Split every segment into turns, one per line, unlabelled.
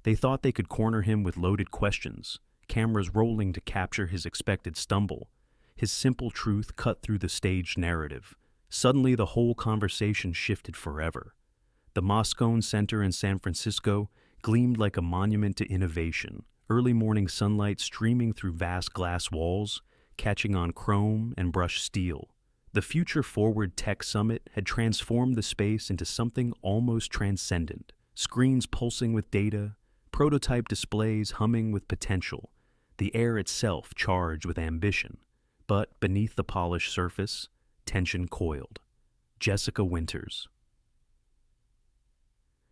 They thought they could corner him with loaded questions, cameras rolling to capture his expected stumble. His simple truth cut through the staged narrative. Suddenly, the whole conversation shifted forever. The Moscone Center in San Francisco gleamed like a monument to innovation, early morning sunlight streaming through vast glass walls, catching on chrome and brushed steel. The Future Forward Tech Summit had transformed the space into something almost transcendent. Screens pulsing with data, prototype displays humming with potential, the air itself charged with ambition. But beneath the polished surface, tension coiled. Jessica Winters.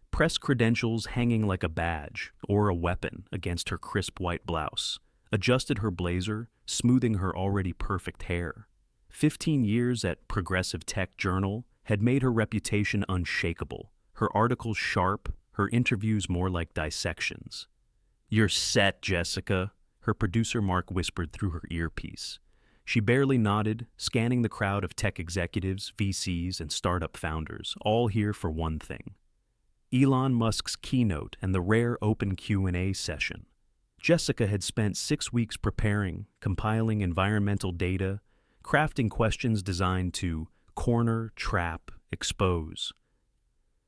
Press credentials hanging like a badge or a weapon against her crisp white blouse, adjusted her blazer, smoothing her already perfect hair. 15 years at Progressive Tech Journal had made her reputation unshakable, her articles sharp, her interviews more like dissections. "You're set, Jessica," her producer Mark whispered through her earpiece. She barely nodded, scanning the crowd of tech executives, VCs, and startup founders, all here for one thing: Elon Musk's keynote and the rare open Q&A session. Jessica had spent 6 weeks preparing, compiling environmental data, crafting questions designed to corner, trap, expose.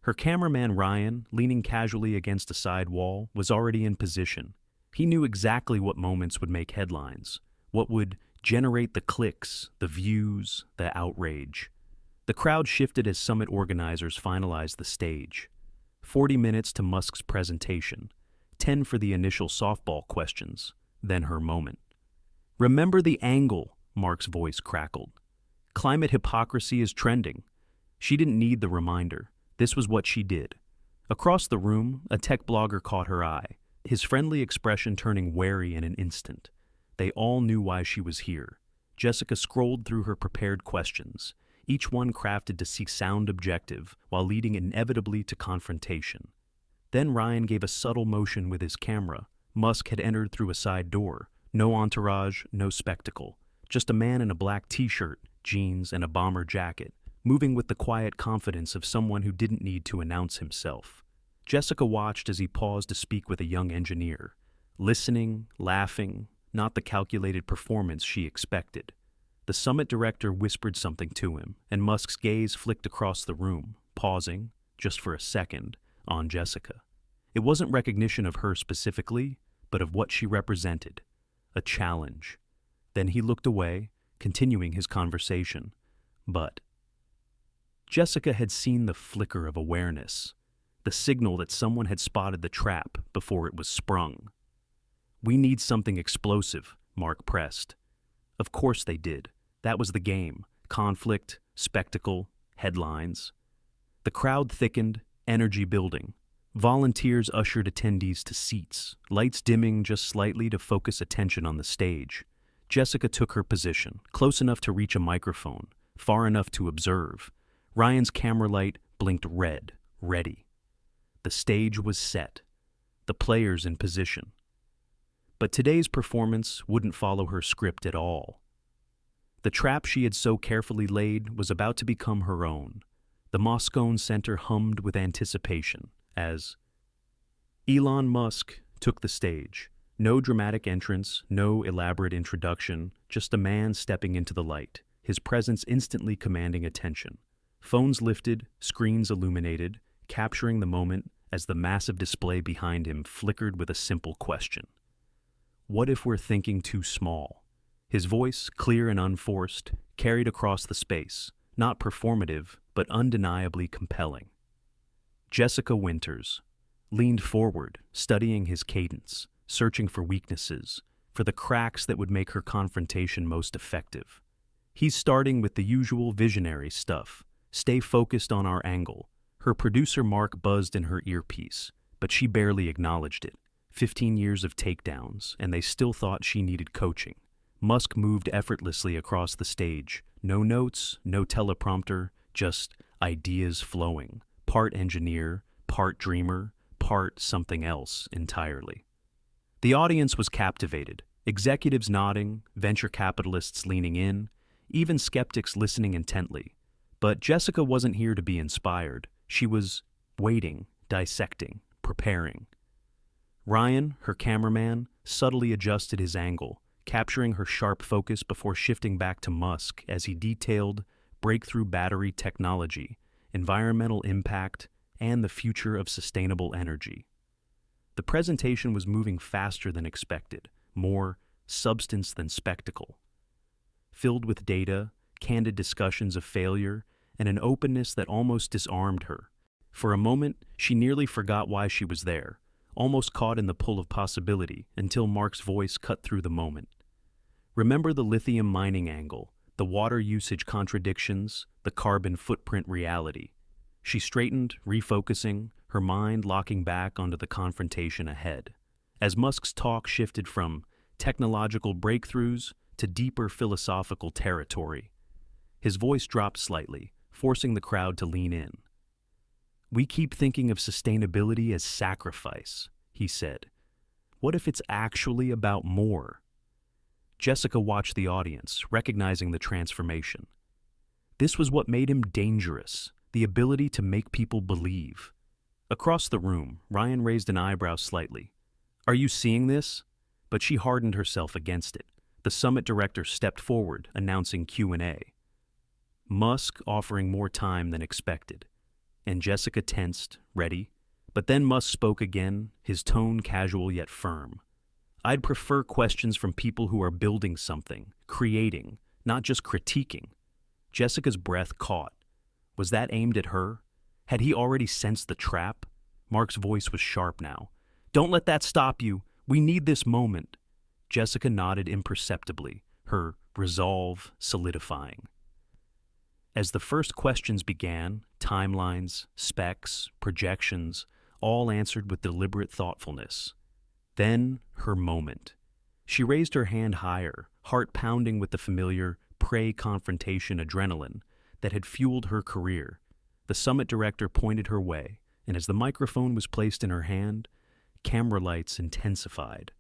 Her cameraman Ryan, leaning casually against a side wall, was already in position. He knew exactly what moments would make headlines, what would generate the clicks, the views, the outrage. The crowd shifted as summit organizers finalized the stage. 40 minutes to Musk's presentation, 10 for the initial softball questions, then her moment. "Remember the angle," Mark's voice crackled. "Climate hypocrisy is trending." She didn't need the reminder. This was what she did. Across the room, a tech blogger caught her eye, his friendly expression turning wary in an instant. They all knew why she was here. Jessica scrolled through her prepared questions, each one crafted to sound objective while leading inevitably to confrontation. Then Ryan gave a subtle motion with his camera. Musk had entered through a side door. No entourage, no spectacle. Just a man in a black t-shirt, jeans, and a bomber jacket, moving with the quiet confidence of someone who didn't need to announce himself. Jessica watched as he paused to speak with a young engineer, listening, laughing, not the calculated performance she expected. The summit director whispered something to him, and Musk's gaze flicked across the room, pausing, just for a second, on Jessica. It wasn't recognition of her specifically, but of what she represented, a challenge. Then he looked away, continuing his conversation. But Jessica had seen the flicker of awareness, the signal that someone had spotted the trap before it was sprung. "We need something explosive," Mark pressed. Of course they did. That was the game. Conflict, spectacle, headlines. The crowd thickened, energy building. Volunteers ushered attendees to seats, lights dimming just slightly to focus attention on the stage. Jessica took her position, close enough to reach a microphone, far enough to observe. Ryan's camera light blinked red, ready. The stage was set, the players in position. But today's performance wouldn't follow her script at all. The trap she had so carefully laid was about to become her own. The Moscone Center hummed with anticipation as Elon Musk took the stage. No dramatic entrance, no elaborate introduction, just a man stepping into the light, his presence instantly commanding attention. Phones lifted, screens illuminated, capturing the moment as the massive display behind him flickered with a simple question. "What if we're thinking too small?" His voice, clear and unforced, carried across the space, not performative, but undeniably compelling. Jessica Winters leaned forward, studying his cadence, searching for weaknesses, for the cracks that would make her confrontation most effective. He's starting with the usual visionary stuff. Stay focused on our angle. Her producer Mark buzzed in her earpiece, but she barely acknowledged it. 15 years of takedowns, and they still thought she needed coaching. Musk moved effortlessly across the stage. No notes, no teleprompter, just ideas flowing. Part engineer, part dreamer, part something else entirely. The audience was captivated. Executives nodding, venture capitalists leaning in, even skeptics listening intently. But Jessica wasn't here to be inspired. She was waiting, dissecting, preparing. Ryan, her cameraman, subtly adjusted his angle, capturing her sharp focus before shifting back to Musk as he detailed breakthrough battery technology, environmental impact, and the future of sustainable energy. The presentation was moving faster than expected, more substance than spectacle. Filled with data, candid discussions of failure, and an openness that almost disarmed her. For a moment, she nearly forgot why she was there, almost caught in the pull of possibility until Mark's voice cut through the moment. Remember the lithium mining angle, the water usage contradictions, the carbon footprint reality. She straightened, refocusing, her mind locking back onto the confrontation ahead. As Musk's talk shifted from technological breakthroughs to deeper philosophical territory, his voice dropped slightly, forcing the crowd to lean in. "We keep thinking of sustainability as sacrifice," he said. "What if it's actually about more?" Jessica watched the audience, recognizing the transformation. This was what made him dangerous, the ability to make people believe. Across the room, Ryan raised an eyebrow slightly. "Are you seeing this?" But she hardened herself against it. The summit director stepped forward, announcing Q&A. Musk offering more time than expected. And Jessica tensed, ready. But then Musk spoke again, his tone casual yet firm. "I'd prefer questions from people who are building something, creating, not just critiquing." Jessica's breath caught. Was that aimed at her? Had he already sensed the trap? Mark's voice was sharp now. "Don't let that stop you. We need this moment." Jessica nodded imperceptibly, her resolve solidifying. As the first questions began, timelines, specs, projections, all answered with deliberate thoughtfulness. Then, her moment. She raised her hand higher, heart pounding with the familiar prey-confrontation adrenaline that had fueled her career. The summit director pointed her way, and as the microphone was placed in her hand, camera lights intensified.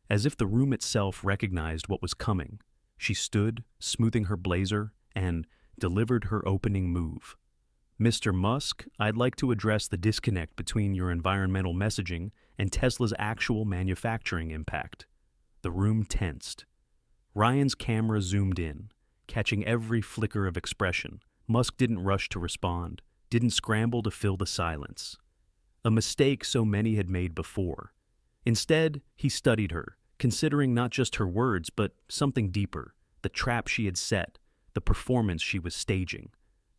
As if the room itself recognized what was coming, she stood, smoothing her blazer, and delivered her opening move. "Mr. Musk, I'd like to address the disconnect between your environmental messaging and Tesla's actual manufacturing impact." The room tensed. Ryan's camera zoomed in, catching every flicker of expression. Musk didn't rush to respond, didn't scramble to fill the silence. A mistake so many had made before. Instead, he studied her, considering not just her words, but something deeper, the trap she had set, the performance she was staging.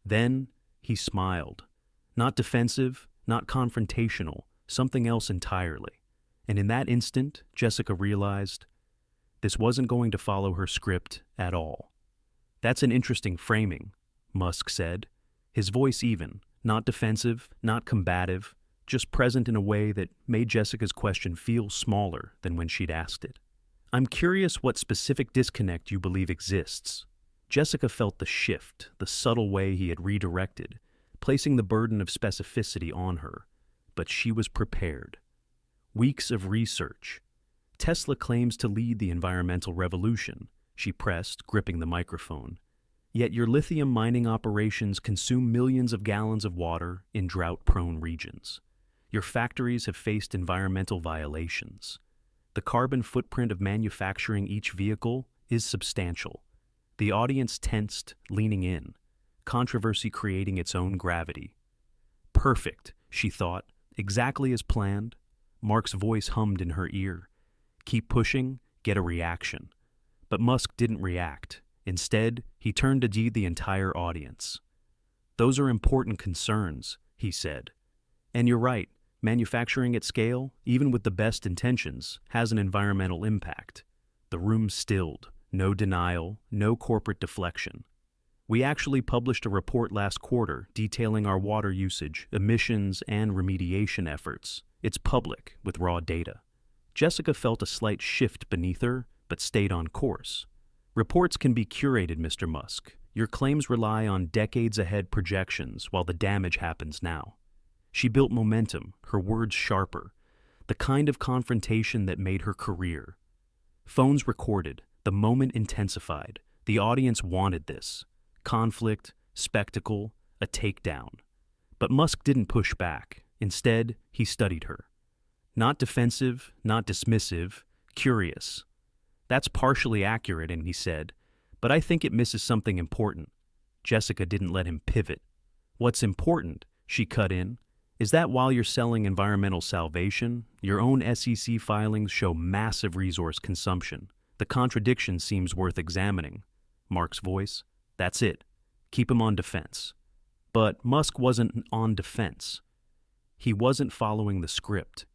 Then, he smiled. Not defensive, not confrontational, something else entirely. And in that instant, Jessica realized this wasn't going to follow her script at all. "That's an interesting framing," Musk said, his voice even, not defensive, not combative, just present in a way that made Jessica's question feel smaller than when she'd asked it. "I'm curious what specific disconnect you believe exists." Jessica felt the shift, the subtle way he had redirected, placing the burden of specificity on her. But she was prepared. Weeks of research. "Tesla claims to lead the environmental revolution," she pressed, gripping the microphone. "Yet your lithium mining operations consume millions of gallons of water in drought-prone regions. Your factories have faced environmental violations. The carbon footprint of manufacturing each vehicle is substantial." The audience tensed, leaning in, controversy creating its own gravity. "Perfect," she thought, exactly as planned. Mark's voice hummed in her ear. "Keep pushing, get a reaction." But Musk didn't react. Instead, he turned to the entire audience. "Those are important concerns," he said. "And you're right, manufacturing at scale, even with the best intentions, has an environmental impact." The room stilled. No denial, no corporate deflection. "We actually published a report last quarter detailing our water usage, emissions, and remediation efforts. It's public, with raw data." Jessica felt a slight shift beneath her, but stayed on course. "Reports can be curated, Mr. Musk. Your claims rely on decades-ahead projections while the damage happens now." She built momentum, her words sharper, the kind of confrontation that made her career. Phones recorded, the moment intensified. The audience wanted this. Conflict, spectacle, a takedown. But Musk didn't push back. Instead, he studied her. Not defensive, not dismissive, curious. That's partially accurate, and he said, but I think it misses something important. Jessica didn't let him pivot. What's important, she cut in, is that while you're selling environmental salvation, your own SEC filings show massive resource consumption. The contradiction seems worth examining. Mark's voice, that's it. Keep him on defense. But Musk wasn't on defense. He wasn't following the script.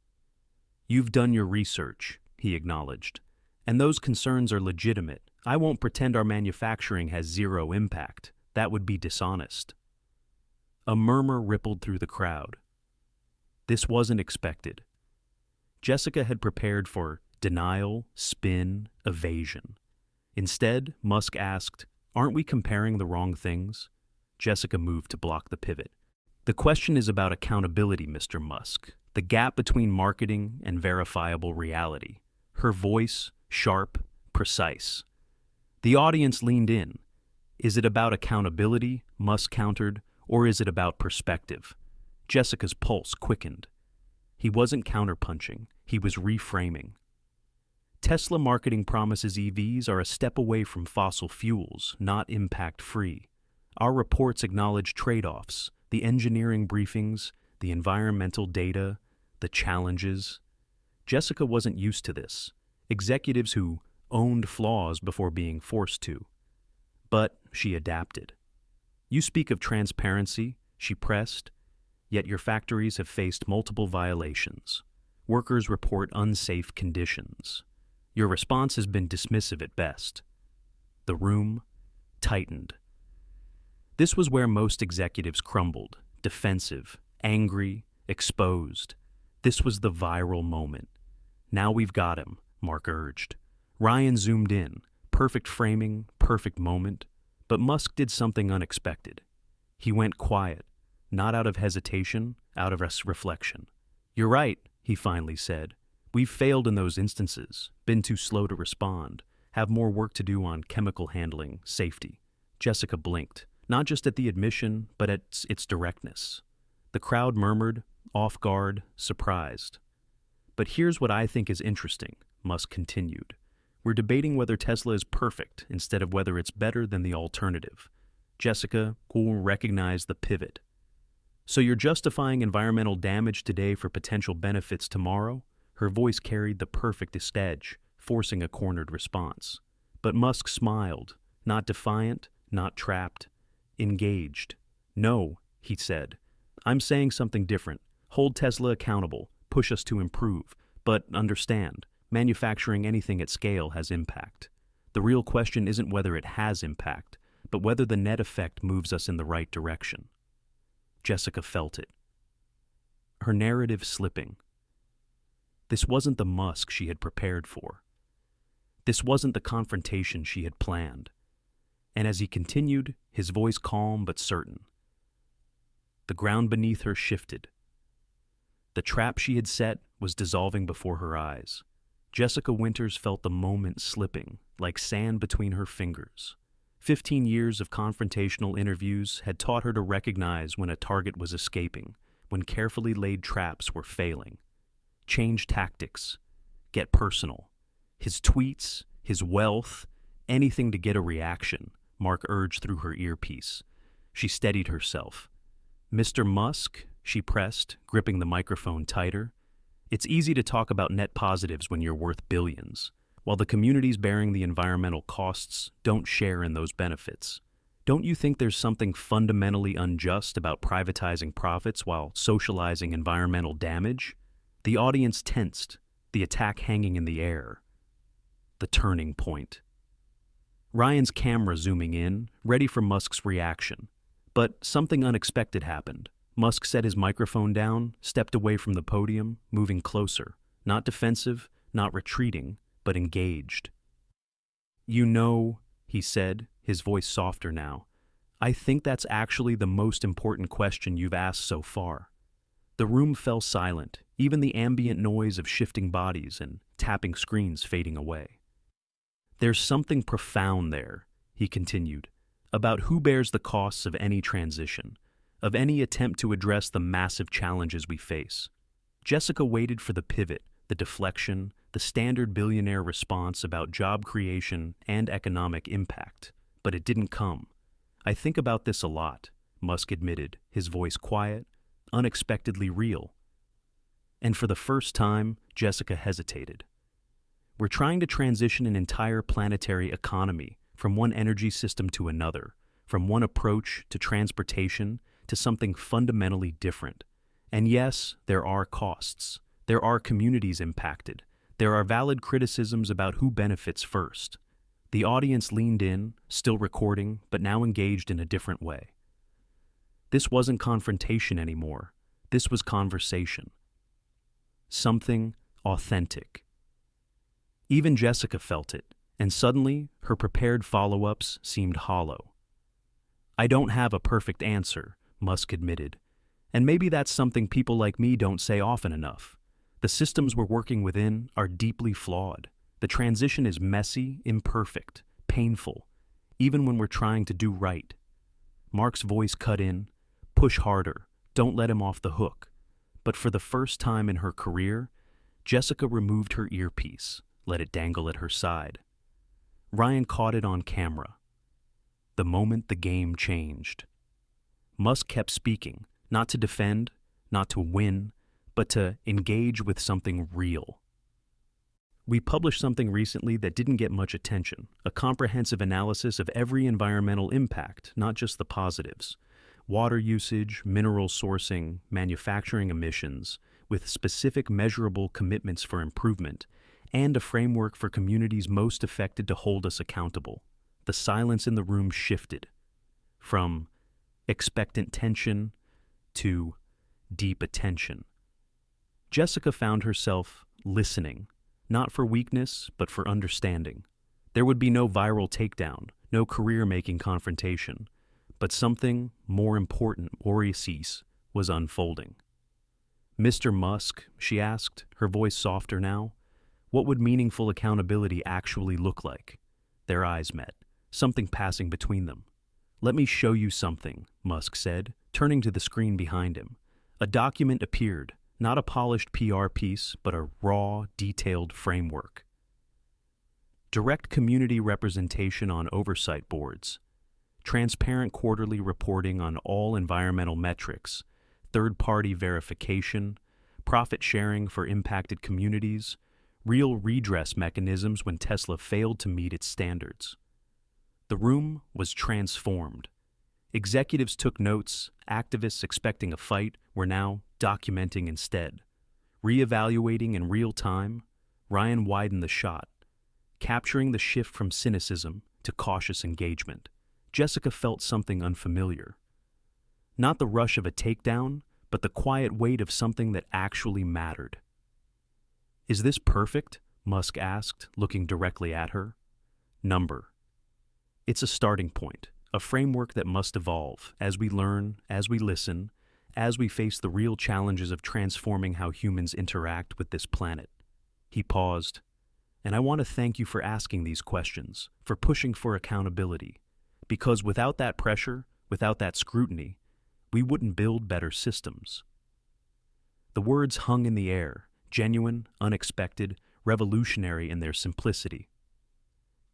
You've done your research, he acknowledged, and those concerns are legitimate. I won't pretend our manufacturing has zero impact. That would be dishonest. A murmur rippled through the crowd. This wasn't expected. Jessica had prepared for denial, spin, evasion. Instead, Musk asked, "Aren't we comparing the wrong things?" Jessica moved to block the pivot. "The question is about accountability, Mr. Musk. The gap between marketing and verifiable reality." Her voice, sharp, precise. The audience leaned in. "Is it about accountability?" Musk countered, "or is it about perspective?" Jessica's pulse quickened. He wasn't counterpunching, he was reframing. Tesla marketing promises EVs are a step away from fossil fuels, not impact-free. Our reports acknowledge trade-offs, the engineering briefings, the environmental data, the challenges. Jessica wasn't used to this. Executives who owned flaws before being forced to. But she adapted. "You speak of transparency," she pressed, "yet your factories have faced multiple violations. Workers report unsafe conditions. Your response has been dismissive at best." The room tightened. This was where most executives crumbled, defensive, angry, exposed. This was the viral moment. "Now we've got him," Mark urged. Ryan zoomed in, perfect framing, perfect moment. But Musk did something unexpected. He went quiet, not out of hesitation, out of reflection. "You're right," he finally said. "We've failed in those instances, been too slow to respond, have more work to do on chemical handling, safety." Jessica blinked, not just at the admission, but at its directness. The crowd murmured, off guard, surprised. "But here's what I think is interesting," Musk continued. "We're debating whether Tesla is perfect instead of whether it's better than the alternative." Jessica recognized the pivot. "So you're justifying environmental damage today for potential benefits tomorrow?" Her voice carried the perfectest edge, forcing a cornered response. But Musk smiled, not defiant, not trapped, engaged. "No," he said. "I'm saying something different. Hold Tesla accountable, push us to improve, but understand, manufacturing anything at scale has impact. The real question isn't whether it has impact, but whether the net effect moves us in the right direction." Jessica felt it. Her narrative slipping. This wasn't the Musk she had prepared for. This wasn't the confrontation she had planned. And as he continued, his voice calm but certain, the ground beneath her shifted. The trap she had set was dissolving before her eyes. Jessica Winters felt the moment slipping, like sand between her fingers. 15 years of confrontational interviews had taught her to recognize when a target was escaping, when carefully laid traps were failing. Change tactics. Get personal. His tweets, his wealth, anything to get a reaction, Mark urged through her earpiece. She steadied herself. "Mr. Musk," she pressed, gripping the microphone tighter. "It's easy to talk about net positives when you're worth billions, while the communities bearing the environmental costs don't share in those benefits. Don't you think there's something fundamentally unjust about privatizing profits while socializing environmental damage?" The audience tensed, the attack hanging in the air. The turning point. Ryan's camera zooming in, ready for Musk's reaction. But something unexpected happened. Musk set his microphone down, stepped away from the podium, moving closer, not defensive, not retreating, but engaged. "You know," he said, his voice softer now, "I think that's actually the most important question you've asked so far." The room fell silent, even the ambient noise of shifting bodies and tapping screens fading away. "There's something profound there," he continued, "about who bears the costs of any transition, of any attempt to address the massive challenges we face." Jessica waited for the pivot, the deflection, the standard billionaire response about job creation and economic impact, but it didn't come. "I think about this a lot," Musk admitted, his voice quiet, unexpectedly real. And for the first time, Jessica hesitated. "We're trying to transition an entire planetary economy from one energy system to another, from one approach to transportation to something fundamentally different. And yes, there are costs. There are communities impacted. There are valid criticisms about who benefits first." The audience leaned in, still recording, but now engaged in a different way. This wasn't confrontation anymore. This was conversation. Something authentic. Even Jessica felt it, and suddenly her prepared follow-ups seemed hollow. "I don't have a perfect answer," Musk admitted, "and maybe that's something people like me don't say often enough. The systems we're working within are deeply flawed. The transition is messy, imperfect, painful, even when we're trying to do right." Mark's voice cut in, "Push harder, don't let him off the hook." But for the first time in her career, Jessica removed her earpiece, let it dangle at her side. Ryan caught it on camera. The moment the game changed. Musk kept speaking, not to defend, not to win, but to engage with something real. "We published something recently that didn't get much attention, a comprehensive analysis of every environmental impact, not just the positives. Water usage, mineral sourcing, manufacturing emissions, with specific measurable commitments for improvement, and a framework for communities most affected to hold us accountable." The silence in the room shifted from expectant tension to deep attention. Jessica found herself listening, not for weakness, but for understanding. There would be no viral takedown, no career-making confrontation, but something more important, Oriasis, was unfolding. "Mr. Musk," she asked, her voice softer now, "what would meaningful accountability actually look like?" Their eyes met, something passing between them. "Let me show you something," Musk said, turning to the screen behind him. A document appeared, not a polished PR piece, but a raw, detailed framework. Direct community representation on oversight boards, transparent quarterly reporting on all environmental metrics, third-party verification, profit sharing for impacted communities, real redress mechanisms when Tesla failed to meet its standards. The room was transformed. Executives took notes, activists expecting a fight were now documenting instead. Reevaluating in real time, Ryan widened the shot, capturing the shift from cynicism to cautious engagement. Jessica felt something unfamiliar. Not the rush of a takedown, but the quiet weight of something that actually mattered. "Is this perfect?" Musk asked, looking directly at her. "Number. It's a starting point, a framework that must evolve as we learn, as we listen, as we face the real challenges of transforming how humans interact with this planet." He paused. "And I want to thank you for asking these questions, for pushing for accountability. Because without that pressure, without that scrutiny, we wouldn't build better systems." The words hung in the air, genuine, unexpected, revolutionary in their simplicity.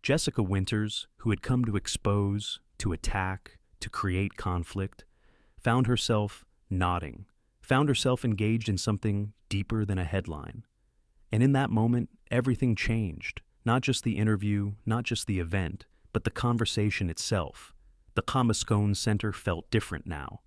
Jessica Winters, who had come to expose, to attack, to create conflict, found herself nodding, found herself engaged in something deeper than a headline. And in that moment, everything changed. Not just the interview, not just the event, but the conversation itself. The Comascone Center felt different now.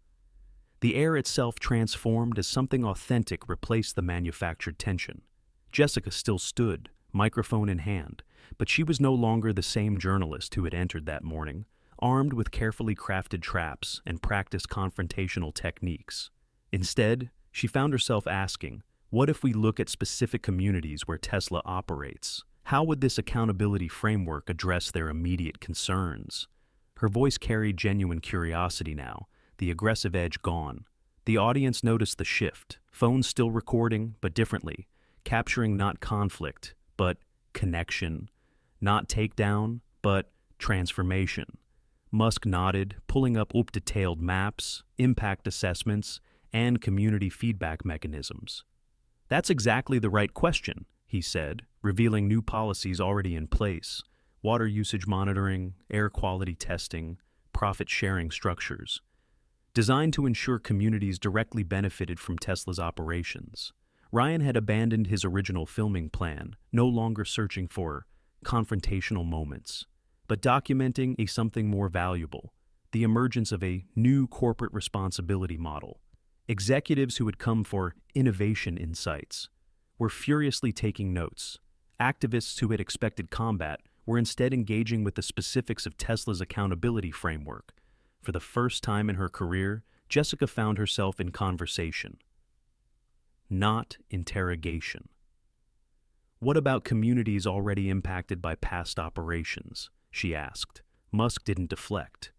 The air itself transformed as something authentic replaced the manufactured tension. Jessica still stood, microphone in hand, but she was no longer the same journalist who had entered that morning, armed with carefully crafted traps and practiced confrontational techniques. Instead, she found herself asking, what if we look at specific communities where Tesla operates? How would this accountability framework address their immediate concerns? Her voice carried genuine curiosity now, the aggressive edge gone. The audience noticed the shift, phones still recording, but differently, capturing not conflict, but connection, not takedown, but transformation. Musk nodded, pulling up detailed maps, impact assessments, and community feedback mechanisms. That's exactly the right question, he said, revealing new policies already in place: water usage monitoring, air quality testing, profit-sharing structures, designed to ensure communities directly benefited from Tesla's operations. Ryan had abandoned his original filming plan, no longer searching for confrontational moments, but documenting something more valuable: the emergence of a new corporate responsibility model. Executives who had come for innovation insights were furiously taking notes. Activists who had expected combat were instead engaging with the specifics of Tesla's accountability framework. For the first time in her career, Jessica found herself in conversation, not interrogation. "What about communities already impacted by past operations?" she asked. Musk didn't deflect.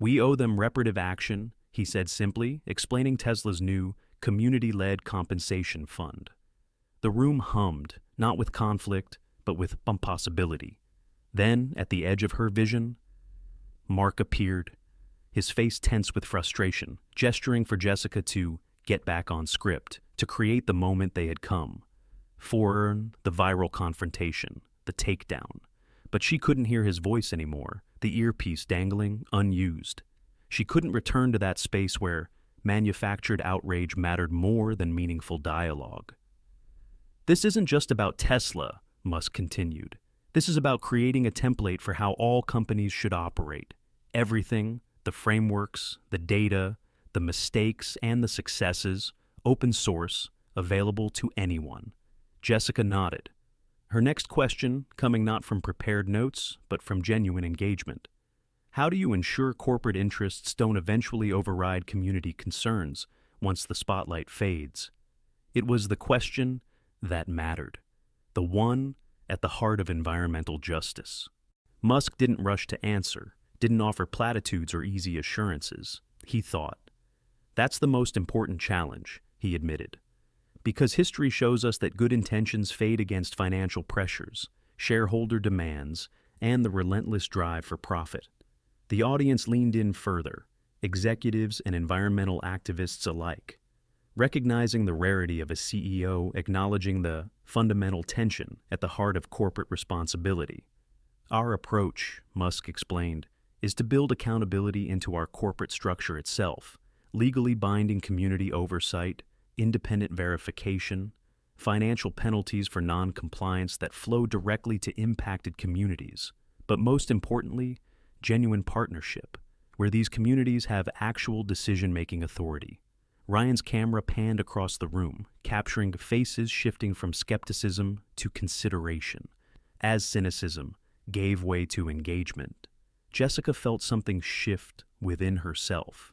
"We owe them reparative action," he said simply, explaining Tesla's new community-led compensation fund. The room hummed, not with conflict, but with possibility. Then, at the edge of her vision, Mark appeared, his face tense with frustration, gesturing for Jessica to get back on script, to create the moment they had come. For the viral confrontation, the takedown. But she couldn't hear his voice anymore, the earpiece dangling, unused. She couldn't return to that space where manufactured outrage mattered more than meaningful dialogue. "This isn't just about Tesla," Musk continued. "This is about creating a template for how all companies should operate. Everything, the frameworks, the data, the mistakes, and the successes, open source, available to anyone." Jessica nodded. Her next question, coming not from prepared notes, but from genuine engagement: "How do you ensure corporate interests don't eventually override community concerns once the spotlight fades?" It was the question that mattered, the one at the heart of environmental justice. Musk didn't rush to answer, didn't offer platitudes or easy assurances. He thought. "That's the most important challenge," he admitted. "Because history shows us that good intentions fade against financial pressures, shareholder demands, and the relentless drive for profit." The audience leaned in further, executives and environmental activists alike, recognizing the rarity of a CEO acknowledging the fundamental tension at the heart of corporate responsibility. "Our approach," Musk explained, "is to build accountability into our corporate structure itself, legally binding community oversight, independent verification, financial penalties for non-compliance that flow directly to impacted communities, but most importantly, genuine partnership, where these communities have actual decision-making authority." Ryan's camera panned across the room, capturing faces shifting from skepticism to consideration. As cynicism gave way to engagement, Jessica felt something shift within herself.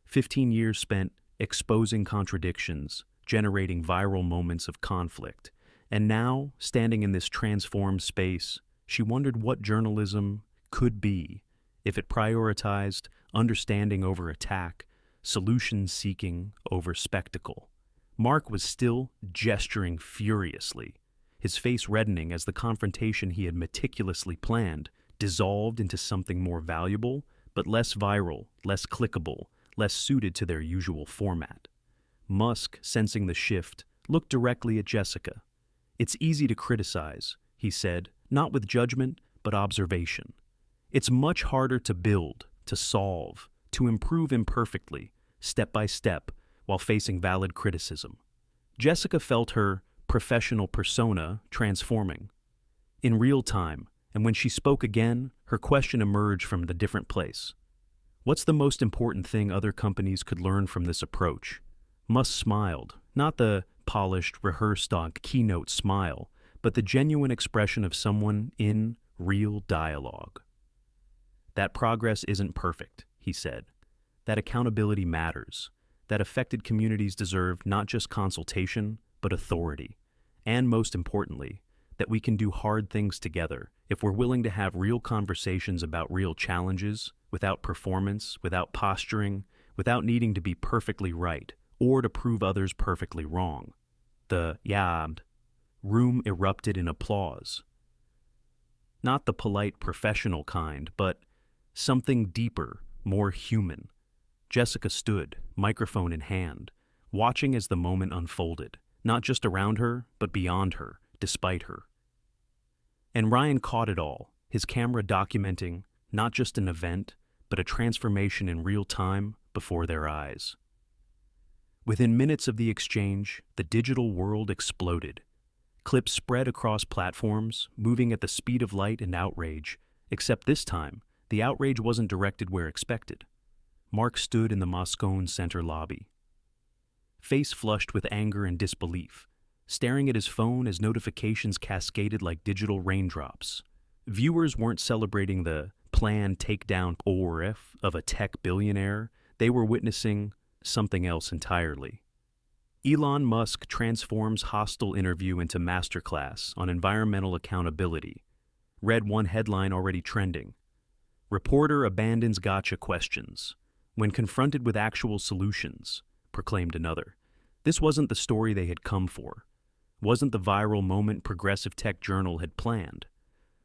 15 years spent exposing contradictions, generating viral moments of conflict, and now, standing in this transformed space, she wondered what journalism could be if it prioritized understanding over attack, solution-seeking over spectacle. Mark was still gesturing furiously, his face reddening as the confrontation he had meticulously planned dissolved into something more valuable, but less viral, less clickable, less suited to their usual format. Musk, sensing the shift, looked directly at Jessica. "It's easy to criticize," he said, not with judgment, but observation. "It's much harder to build, to solve, to improve imperfectly, step by step, while facing valid criticism." Jessica felt her professional persona transforming. In real time, and when she spoke again, her question emerged from a different place. "What's the most important thing other companies could learn from this approach?" Musk smiled, not the polished, rehearsed-on keynote smile, but the genuine expression of someone in real dialogue. "That progress isn't perfect," he said. "That accountability matters. That affected communities deserve not just consultation, but authority. And most importantly, that we can do hard things together if we're willing to have real conversations about real challenges, without performance, without posturing, without needing to be perfectly right, or to prove others perfectly wrong." The room erupted in applause. Not the polite professional kind, but something deeper, more human. Jessica stood, microphone in hand, watching as the moment unfolded, not just around her, but beyond her, despite her. And Ryan caught it all, his camera documenting not just an event, but a transformation in real time before their eyes. Within minutes of the exchange, the digital world exploded. Clips spread across platforms, moving at the speed of light and outrage, except this time, the outrage wasn't directed where expected. Mark stood in the Moscone Center lobby, face flushed with anger and disbelief, staring at his phone as notifications cascaded like digital raindrops. Viewers weren't celebrating the planned takedown or if of a tech billionaire, they were witnessing something else entirely. Elon Musk transforms hostile interview into masterclass on environmental accountability. Read one headline already trending. Reporter abandons gotcha questions when confronted with actual solutions, proclaimed another. This wasn't the story they had come for. Wasn't the viral moment Progressive Tech Journal had planned.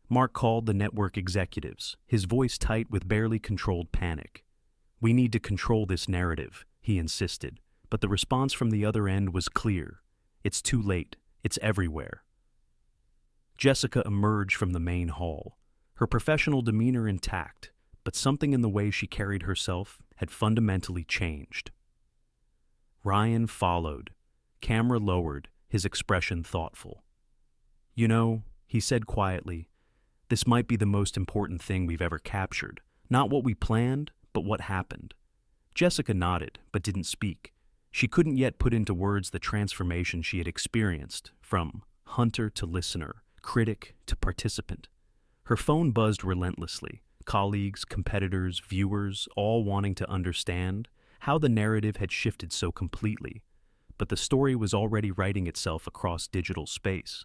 Mark called the network executives, his voice tight with barely controlled panic. "We need to control this narrative," he insisted, but the response from the other end was clear. "It's too late. It's everywhere." Jessica emerged from the main hall, her professional demeanor intact, but something in the way she carried herself had fundamentally changed. Ryan followed, camera lowered, his expression thoughtful. "You know," he said quietly, "this might be the most important thing we've ever captured. Not what we planned, but what happened." Jessica nodded, but didn't speak. She couldn't yet put into words the transformation she had experienced, from hunter to listener, critic to participant. Her phone buzzed relentlessly, colleagues, competitors, viewers, all wanting to understand how the narrative had shifted so completely. But the story was already writing itself across digital space.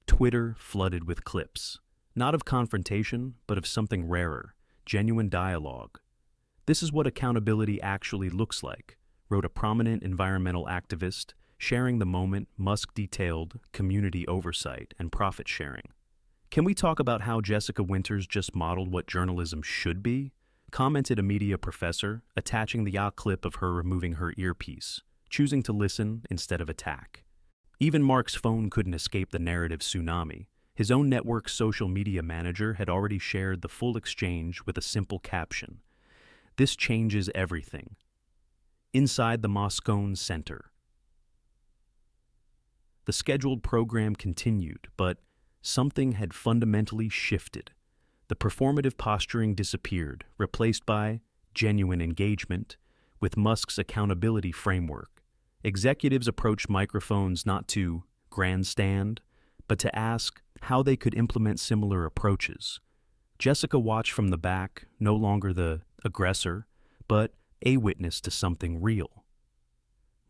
Twitter flooded with clips, not of confrontation, but of something rarer, genuine dialogue. "This is what accountability actually looks like," wrote a prominent environmental activist, sharing the moment Musk detailed community oversight and profit sharing. "Can we talk about how Jessica Winters just modeled what journalism should be?" commented a media professor, attaching the clip of her removing her earpiece, choosing to listen instead of attack. Even Mark's phone couldn't escape the narrative tsunami. His own network's social media manager had already shared the full exchange with a simple caption: "This changes everything." Inside the Moscone Center, the scheduled program continued, but something had fundamentally shifted. The performative posturing disappeared, replaced by genuine engagement with Musk's accountability framework. Executives approached microphones not to grandstand, but to ask how they could implement similar approaches. Jessica watched from the back, no longer the aggressor, but a witness to something real.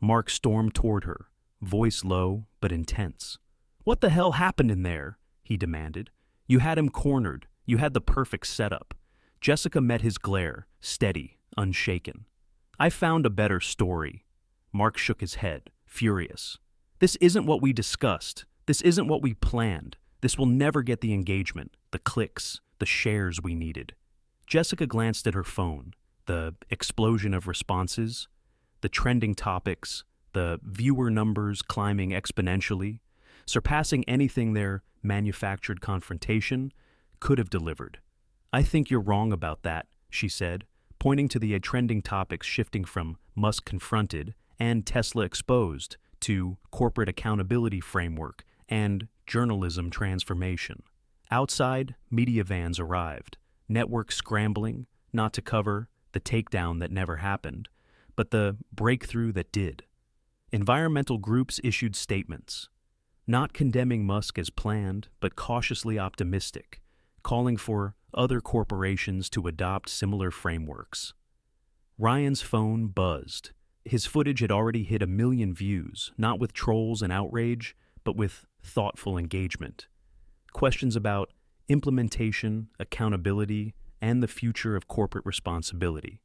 Mark stormed toward her, voice low but intense. "What the hell happened in there?" he demanded. "You had him cornered. You had the perfect setup." Jessica met his glare, steady, unshaken. "I found a better story." Mark shook his head, furious. "This isn't what we discussed. This isn't what we planned. This will never get the engagement, the clicks, the shares we needed." Jessica glanced at her phone, the explosion of responses, the trending topics, the viewer numbers climbing exponentially, surpassing anything their manufactured confrontation could have delivered. "I think you're wrong about that," she said, pointing to the trending topics shifting from Musk Confronted and Tesla Exposed to corporate accountability framework and journalism transformation. Outside, media vans arrived, networks scrambling, not to cover the takedown that never happened, but the breakthrough that did. Environmental groups issued statements, not condemning Musk as planned, but cautiously optimistic, calling for other corporations to adopt similar frameworks. Ryan's phone buzzed. His footage had already hit 1 million views, not with trolls and outrage, but with thoughtful engagement. Questions about implementation, accountability, and the future of corporate responsibility.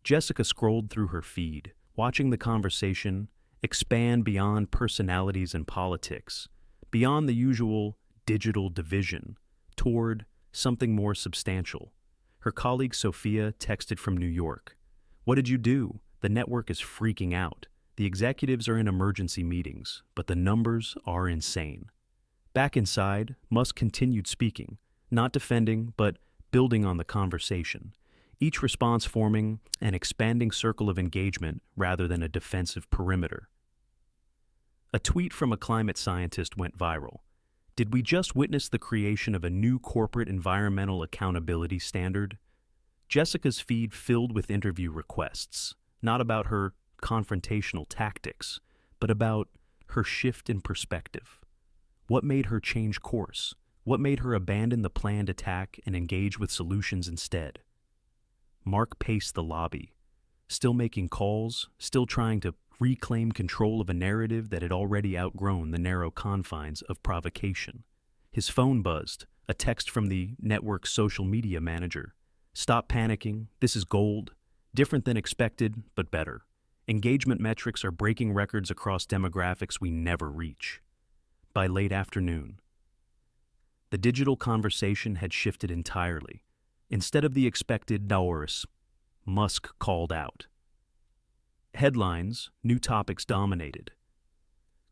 Jessica scrolled through her feed, watching the conversation expand beyond personalities and politics, beyond the usual digital division, toward something more substantial. Her colleague Sophia texted from New York. "What did you do? The network is freaking out. The executives are in emergency meetings, but the numbers are insane. Back inside, Musk continued speaking, not defending, but building on the conversation, each response forming an expanding circle of engagement rather than a defensive perimeter. A tweet from a climate scientist went viral. Did we just witness the creation of a new corporate environmental accountability standard? Jessica's feed filled with interview requests, not about her confrontational tactics, but about her shift in perspective. What made her change course? What made her abandon the planned attack and engage with solutions instead? Mark paced the lobby, still making calls, still trying to reclaim control of a narrative that had already outgrown the narrow confines of provocation. His phone buzzed, a text from the network's social media manager. Stop panicking, this is gold. Different than expected, but better. Engagement metrics are breaking records across demographics we never reach. By late afternoon, the digital conversation had shifted entirely. Instead of the expected endorse, Musk called out. Headlines, new topics dominated.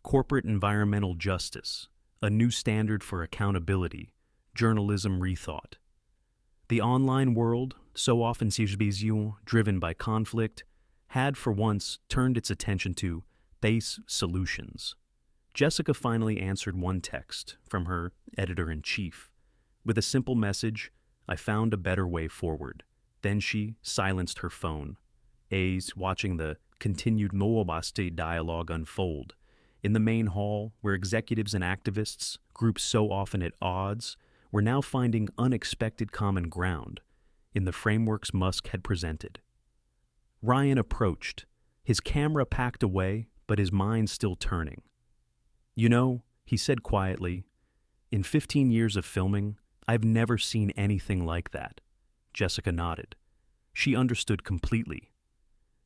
Corporate environmental justice, a new standard for accountability, journalism rethought. The online world, so often driven by conflict, had for once turned its attention to base solutions. Jessica finally answered one text from her editor-in-chief. With a simple message, I found a better way forward. Then she silenced her phone, watching the continued Moabaste dialogue unfold. In the main hall, where executives and activists, groups so often at odds, were now finding unexpected common ground in the frameworks Musk had presented. Ryan approached, his camera packed away, but his mind still turning. You know, he said quietly, in 15 years of filming, I've never seen anything like that. Jessica nodded. She understood completely.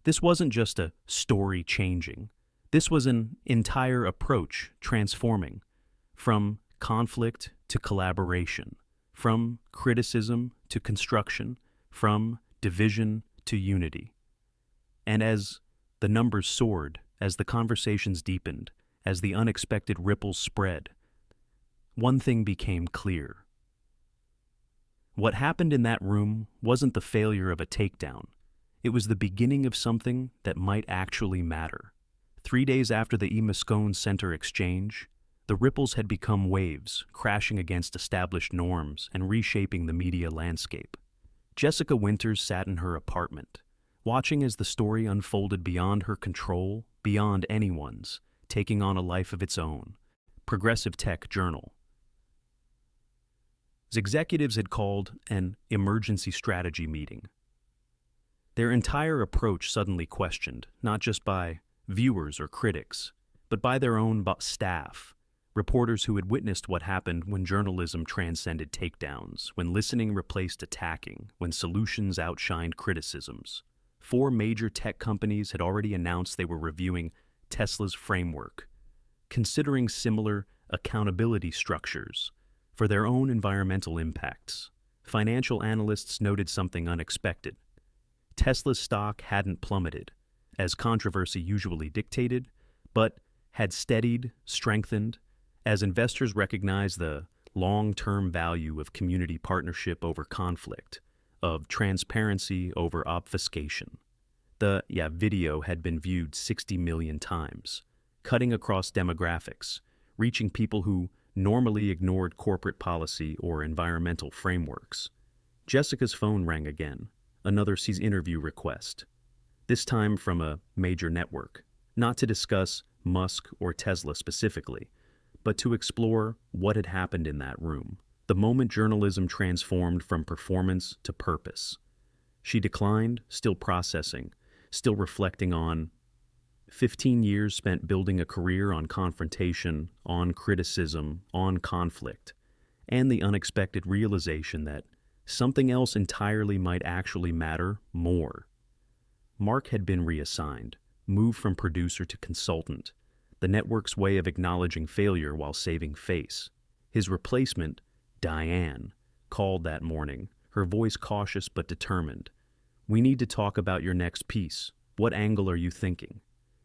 This wasn't just a story changing. This was an entire approach transforming, from conflict to collaboration, from criticism to construction, from division to unity. And as the numbers soared, as the conversations deepened, as the unexpected ripples spread, one thing became clear. What happened in that room wasn't the failure of a takedown. It was the beginning of something that might actually matter. 3 days after the Moscone Center exchange, the ripples had become waves, crashing against established norms and reshaping the media landscape. Jessica Winters sat in her apartment, watching as the story unfolded beyond her control, beyond anyone's, taking on a life of its own. Progressive Tech Journal. Executives had called an emergency strategy meeting. Their entire approach suddenly questioned, not just by viewers or critics, but by their own staff, reporters who had witnessed what happened when journalism transcended takedowns, when listening replaced attacking, when solutions outshined criticisms. 4 major tech companies had already announced they were reviewing Tesla's framework, considering similar accountability structures for their own environmental impacts. Financial analysts noted something unexpected. Tesla's stock hadn't plummeted, as controversy usually dictated, but had steadied, strengthened, as investors recognized the long-term value of community partnership over conflict, of transparency over obfuscation. The video had been viewed 60 million times, cutting across demographics, reaching people who normally ignored corporate policy or environmental frameworks. Jessica's phone rang again, another interview request, this time from a major network, not to discuss Musk or Tesla specifically, but to explore what had happened in that room, the moment journalism transformed from performance to purpose. She declined, still processing, still reflecting on 15 years spent building a career on confrontation, on criticism, on conflict, and the unexpected realization that something else entirely might actually matter more. Mark had been reassigned, moved from producer to consultant, the network's way of acknowledging failure while saving face. His replacement, Diane, called that morning, her voice cautious but determined. We need to talk about your next piece. What angle are you thinking?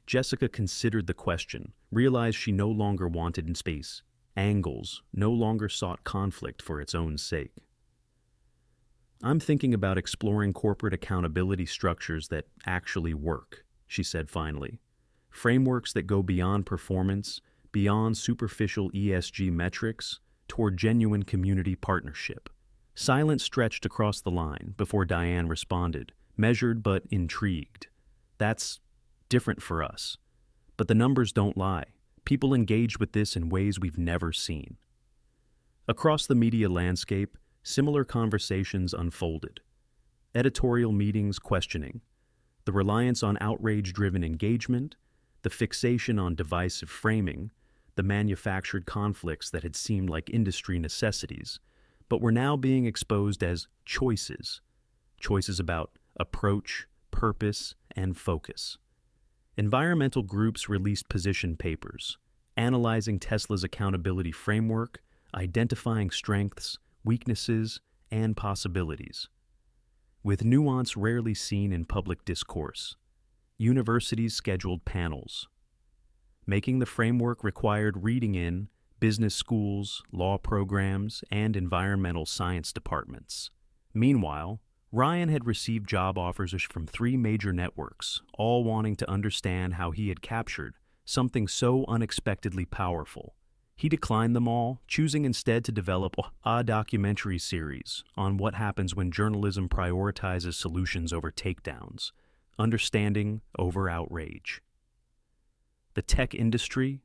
Jessica considered the question, realized she no longer wanted in space. Angles no longer sought conflict for its own sake. I'm thinking about exploring corporate accountability structures that actually work, she said finally. Frameworks that go beyond performance, beyond superficial ESG metrics, toward genuine community partnership. Silence stretched across the line before Diane responded, measured but intrigued. That's different for us. But the numbers don't lie. People engage with this in ways we've never seen. Across the media landscape, similar conversations unfolded. Editorial meetings questioning the reliance on outrage-driven engagement, the fixation on divisive framing, the manufactured conflicts that had seemed like industry necessities, but were now being exposed as choices. Choices about approach, purpose, and focus. Environmental groups released position papers, analyzing Tesla's accountability framework, identifying strengths, weaknesses, and possibilities. With nuance rarely seen in public discourse, universities scheduled panels. Making the framework required reading in business schools, law programs, and environmental science departments. Meanwhile, Ryan had received job offers from 3 major networks, all wanting to understand how he had captured something so unexpectedly powerful. He declined them all, choosing instead to develop a documentary series on what happens when journalism prioritizes solutions over takedowns, understanding over outrage. The tech industry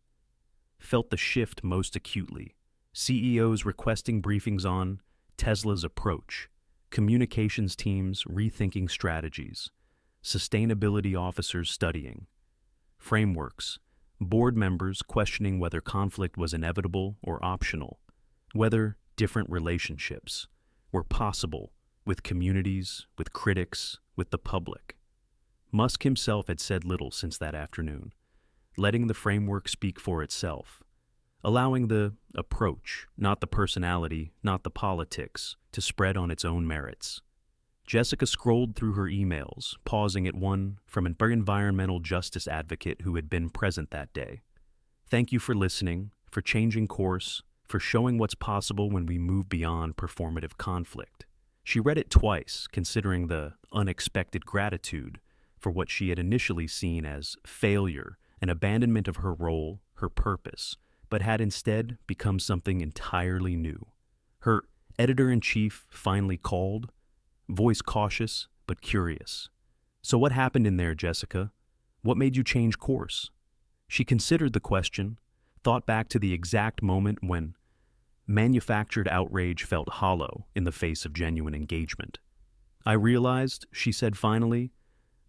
felt the shift most acutely, CEOs requesting briefings on Tesla's approach, communications teams rethinking strategies, sustainability officers studying frameworks, board members questioning whether conflict was inevitable or optional, whether different relationships were possible with communities, with critics, with the public. Musk himself had said little since that afternoon, letting the framework speak for itself, allowing the approach, not the personality, not the politics, to spread on its own merits. Jessica scrolled through her emails, pausing at one from an environmental justice advocate who had been present that day. Thank you for listening, for changing course, for showing what's possible when we move beyond performative conflict. She read it twice, considering the unexpected gratitude for what she had initially seen as failure, an abandonment of her role, her purpose, but had instead become something entirely new. Her editor-in-chief finally called, voice cautious but curious. So what happened in there, Jessica? What made you change course? She considered the question, thought back to the exact moment when manufactured outrage felt hollow in the face of genuine engagement. I realized, she said finally,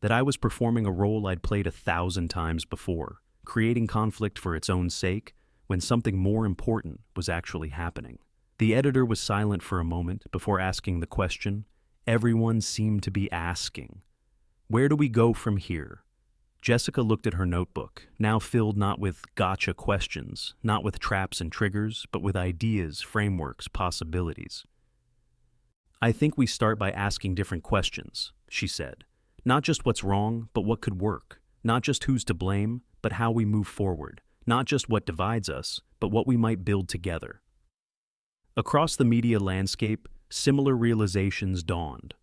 that I was performing a role I'd played 1,000 times before, creating conflict for its own sake when something more important was actually happening. The editor was silent for a moment before asking the question everyone seemed to be asking. Where do we go from here? Jessica looked at her notebook, now filled not with gotcha questions, not with traps and triggers, but with ideas, frameworks, possibilities. I think we start by asking different questions, she said. Not just what's wrong, but what could work. Not just who's to blame, but how we move forward. Not just what divides us, but what we might build together. Across the media landscape, similar realizations dawned.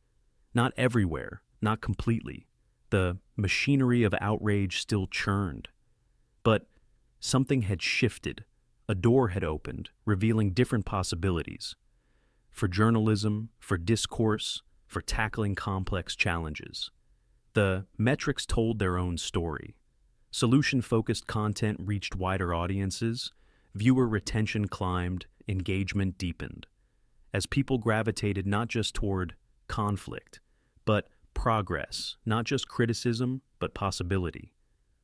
Not everywhere, not completely. The machinery of outrage still churned. But something had shifted. A door had opened, revealing different possibilities. For journalism, for discourse, for tackling complex challenges. The metrics told their own story. Solution-focused content reached wider audiences, viewer retention climbed, engagement deepened. As people gravitated not just toward conflict, but progress, not just criticism, but possibility.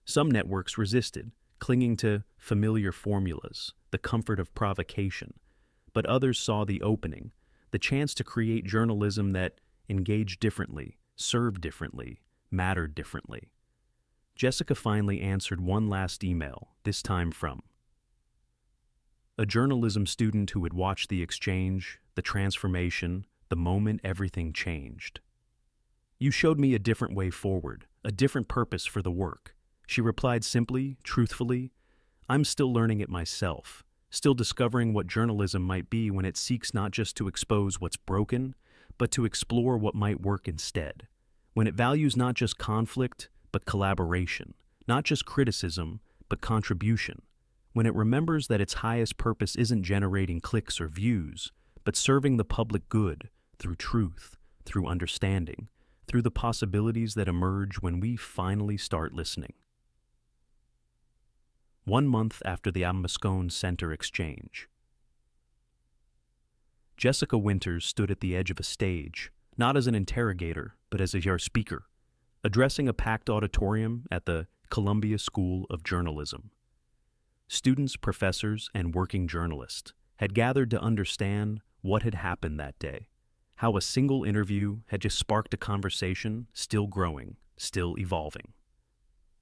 Some networks resisted, clinging to familiar formulas, the comfort of provocation, but others saw the opening, the chance to create journalism that engaged differently, served differently, mattered differently. Jessica finally answered one last email, this time from a journalism student who had watched the exchange, the transformation, the moment everything changed. You showed me a different way forward, a different purpose for the work, She replied simply, truthfully, "I'm still learning it myself, still discovering what journalism might be when it seeks not just to expose what's broken, but to explore what might work instead. When it values not just conflict, but collaboration, not just criticism, but contribution. When it remembers that its highest purpose isn't generating clicks or views, but serving the public good through truth, through understanding, through the possibilities that emerge when we finally start listening." 1 month after the Moscone Center exchange. Jessica Winters stood at the edge of a stage, not as an interrogator, but as a speaker, addressing a packed auditorium at the Columbia School of Journalism. Students, professors, and working journalists had gathered to understand what had happened that day, how a single interview had just sparked a conversation still growing, still evolving.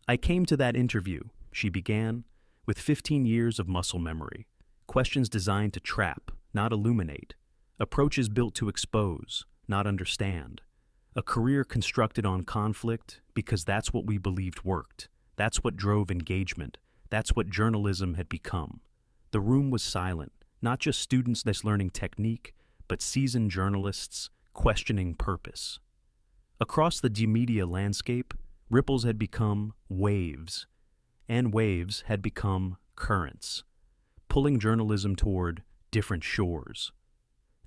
"I came to that interview," she began, "with 15 years of muscle memory, questions designed to trap, not illuminate, approaches built to expose, not understand, a career constructed on conflict because that's what we believed worked, that's what drove engagement, that's what journalism had become." The room was silent, not just students that's learning technique, but seasoned journalists questioning purpose. Across the media landscape, ripples had become waves, and waves had become currents, pulling journalism toward different shores.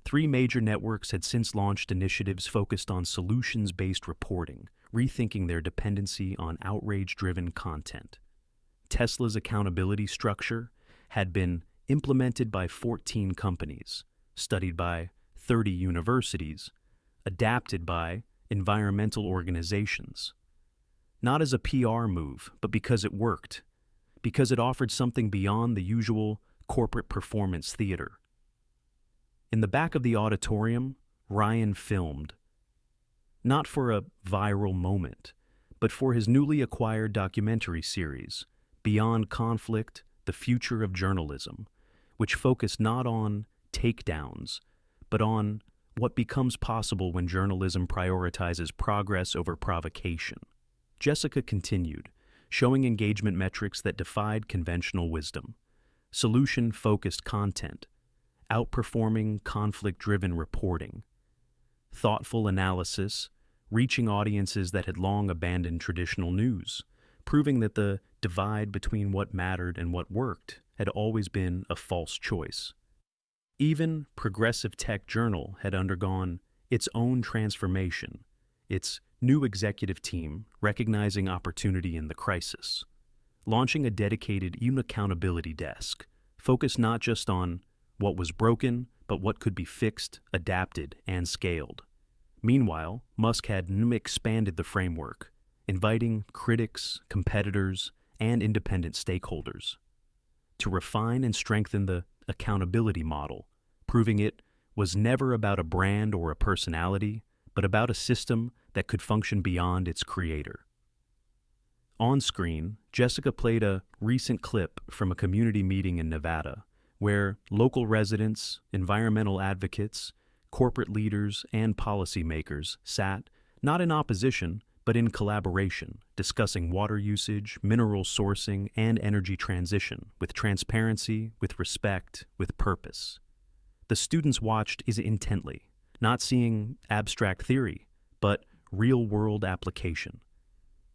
3 major networks had since launched initiatives focused on solutions-based reporting, rethinking their dependency on outrage-driven content. Tesla's accountability structure had been implemented by 14 companies, studied by 30 universities, adapted by environmental organizations. Not as a PR move, but because it worked, because it offered something beyond the usual corporate performance theater. In the back of the auditorium, Ryan filmed, not for a viral moment, but for his newly acquired documentary series, Beyond Conflict, The Future of Journalism, which focused not on takedowns, but on what becomes possible when journalism prioritizes progress over provocation. Jessica continued, showing engagement metrics that defied conventional wisdom. Solution-focused content, outperforming conflict-driven reporting, thoughtful analysis, reaching audiences that had long abandoned traditional news, proving that the divide between what mattered and what worked had always been a false choice. Even Progressive Tech Journal had undergone its own transformation, its new executive team recognizing opportunity in the crisis, launching a dedicated accountability desk, focused not just on what was broken, but what could be fixed, adapted, and scaled. Meanwhile, Musk had expanded the framework, inviting critics, competitors, and independent stakeholders to refine and strengthen the accountability model, proving it was never about a brand or a personality, but about a system that could function beyond its creator. On screen, Jessica played a recent clip from a community meeting in Nevada, where local residents, environmental advocates, corporate leaders, and policymakers sat, not in opposition, but in collaboration, discussing water usage, mineral sourcing, and energy transition, with transparency, with respect, with purpose. The students watched intently, not seeing abstract theory, but real-world application.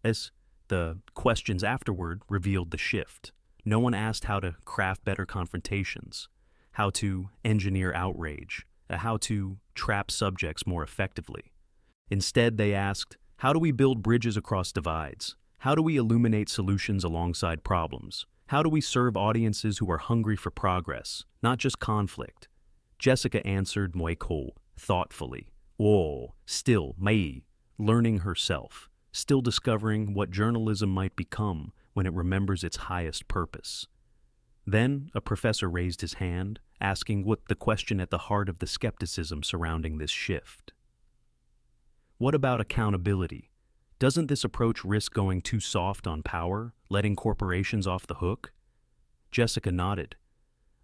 As the questions afterward revealed the shift, no one asked how to craft better confrontations, how to engineer outrage, how to trap subjects more effectively. Instead, they asked, how do we build bridges across divides? How do we illuminate solutions alongside problems? How do we serve audiences who are hungry for progress, not just conflict? Jessica answered Moiko thoughtfully. Still, learning herself, still discovering what journalism might become when it remembers its highest purpose. Then a professor raised his hand, asking what the question at the heart of the skepticism surrounding this shift. What about accountability? Doesn't this approach risk going too soft on power, letting corporations off the hook? Jessica nodded.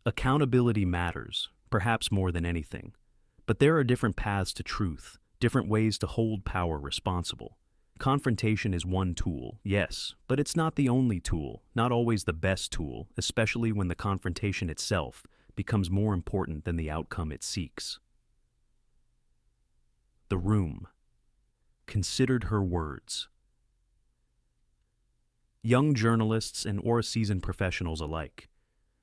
Accountability matters, perhaps more than anything. But there are different paths to truth, different ways to hold power responsible. Confrontation is one tool, yes, but it's not the only tool, not always the best tool, especially when the confrontation itself becomes more important than the outcome it seeks. The room considered her words. Young journalists and or seasoned professionals alike,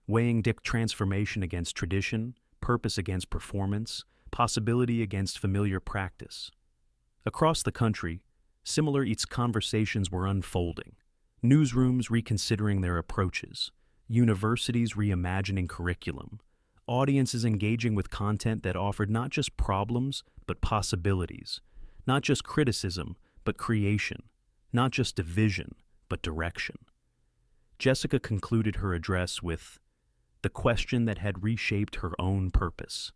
weighing transformation against tradition, purpose against performance, possibility against familiar practice. Across the country, similar conversations were unfolding. Newsrooms reconsidering their approaches, universities reimagining curriculum, audiences engaging with content that offered not just problems, but possibilities, not just criticism, but creation, not just division, but direction. Jessica concluded her address with the question that had reshaped her own purpose.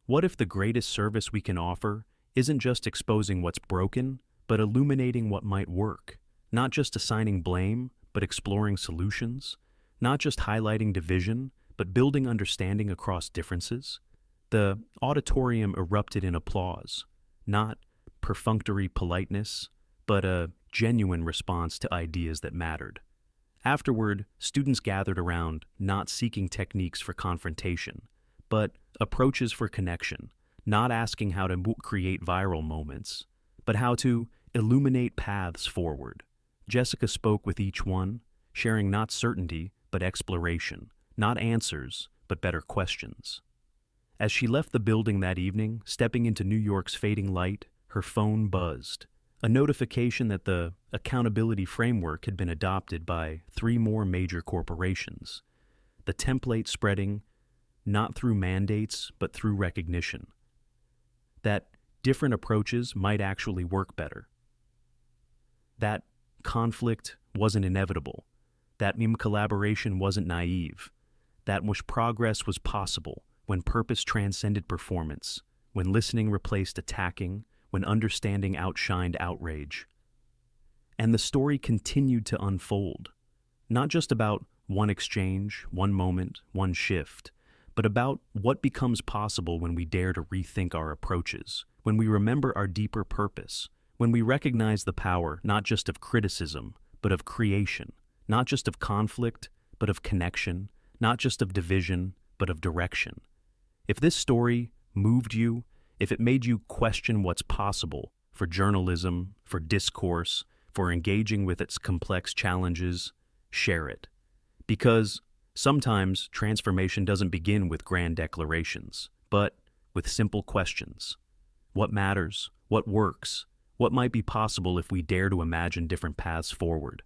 What if the greatest service we can offer isn't just exposing what's broken, but illuminating what might work, not just assigning blame, but exploring solutions, not just highlighting division, but building understanding across differences? The auditorium erupted in applause, not perfunctory politeness, but a genuine response to ideas that mattered. Afterward, students gathered around, not seeking techniques for confrontation, but approaches for connection, not asking how to create viral moments, but how to illuminate paths forward. Jessica spoke with each one, sharing not certainty, but exploration, not answers, but better questions. As she left the building that evening, stepping into New York's fading light, her phone buzzed. A notification that the accountability framework had been adopted by 3 more major corporations. The template spreading not through mandates, but through recognition. That different approaches might actually work better. That conflict wasn't inevitable. That collaboration wasn't naive. That progress was possible when purpose transcended performance, when listening replaced attacking, when understanding outshined outrage. And the story continued to unfold, not just about one exchange, one moment, one shift, but about what becomes possible when we dare to rethink our approaches, when we remember our deeper purpose, when we recognize the power not just of criticism, but of creation, not just of conflict, but of connection, not just of division, but of direction. If this story moved you, if it made you question what's possible for journalism, for discourse, for engaging with its complex challenges, share it. Because sometimes transformation doesn't begin with grand declarations, but with simple questions. What matters? What works? What might be possible if we dare to imagine different paths forward?